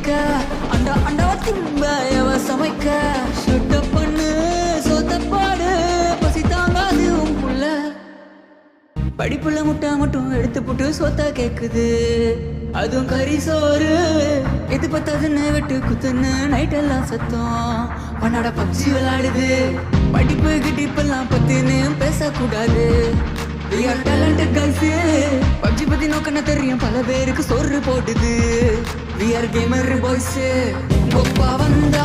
சமைக்க அண்டா அண்டாவ திம்ப எவ சமைக்க ஷட்ட பண்ணு சொத்தப்பாடு பசி தாங்காது உன் புள்ள படிப்புள்ள முட்டா மட்டும் எடுத்து போட்டு சொத்தா கேக்குது அதுவும் கறி சோறு எது பத்தாதுன்னு வெட்டு குத்துன்னு நைட்டெல்லாம் சத்தம் பண்ணாட பப்ஜி விளையாடுது படிப்பு கிட்டிப்பெல்லாம் பத்தின்னு பேசக்கூடாது We are talented guys PUBG பத்தி நோக்கன தெரியும் பல பேருக்கு சோறு போடுது We are gamer boys Koppa வந்த